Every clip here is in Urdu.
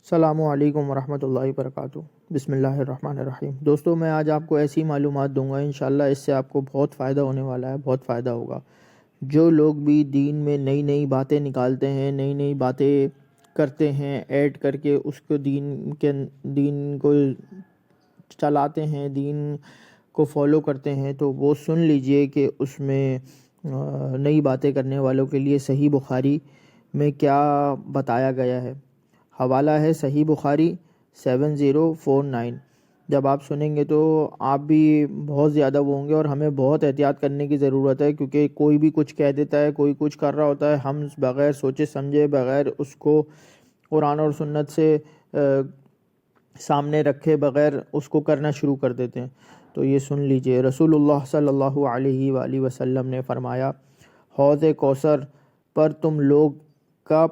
السلام علیکم ورحمۃ اللہ وبرکاتہ۔ بسم اللہ الرحمن الرحیم۔ دوستو، میں آج آپ کو ایسی معلومات دوں گا انشاءاللہ اس سے آپ کو بہت فائدہ ہونے والا ہے، بہت فائدہ ہوگا۔ جو لوگ بھی دین میں نئی نئی باتیں نکالتے ہیں، نئی نئی باتیں کرتے ہیں، ایڈ کر کے اس کو دین کو چلاتے ہیں، دین کو فالو کرتے ہیں، تو وہ سن لیجئے کہ اس میں نئی باتیں کرنے والوں کے لیے صحیح بخاری میں کیا بتایا گیا ہے۔ حوالہ ہے صحیح بخاری 7049۔ جب آپ سنیں گے تو آپ بھی بہت زیادہ وہ ہوں گے، اور ہمیں بہت احتیاط کرنے کی ضرورت ہے، کیونکہ کوئی بھی کچھ کہہ دیتا ہے، کوئی کچھ کر رہا ہوتا ہے، ہم بغیر سوچے سمجھے، بغیر اس کو قرآن اور سنت سے سامنے رکھے بغیر اس کو کرنا شروع کر دیتے ہیں۔ تو یہ سن لیجئے، رسول اللہ صلی اللہ علیہ وآلہ وسلم نے فرمایا، حوض کوثر پر تم لوگ کا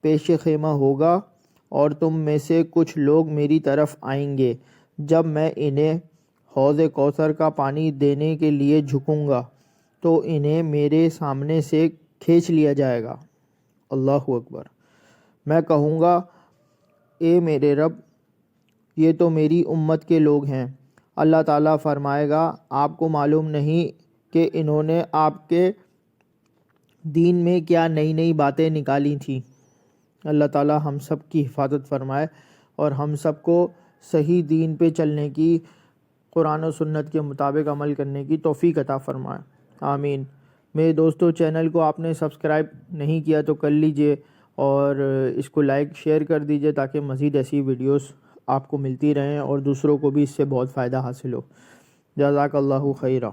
پیش خیمہ ہوگا، اور تم میں سے کچھ لوگ میری طرف آئیں گے۔ جب میں انہیں حوض کوثر کا پانی دینے کے لیے جھکوں گا تو انہیں میرے سامنے سے کھینچ لیا جائے گا۔ اللہ اکبر۔ میں کہوں گا، اے میرے رب، یہ تو میری امت کے لوگ ہیں۔ اللہ تعالیٰ فرمائے گا، آپ کو معلوم نہیں کہ انہوں نے آپ کے دین میں کیا نئی نئی باتیں نکالی تھیں۔ اللہ تعالیٰ ہم سب کی حفاظت فرمائے اور ہم سب کو صحیح دین پہ چلنے کی، قرآن و سنت کے مطابق عمل کرنے کی توفیق عطا فرمائے، آمین۔ میرے دوستو، چینل کو آپ نے سبسکرائب نہیں کیا تو کر لیجئے، اور اس کو لائک شیئر کر دیجئے تاکہ مزید ایسی ویڈیوز آپ کو ملتی رہیں اور دوسروں کو بھی اس سے بہت فائدہ حاصل ہو۔ جزاک اللہ خیرہ۔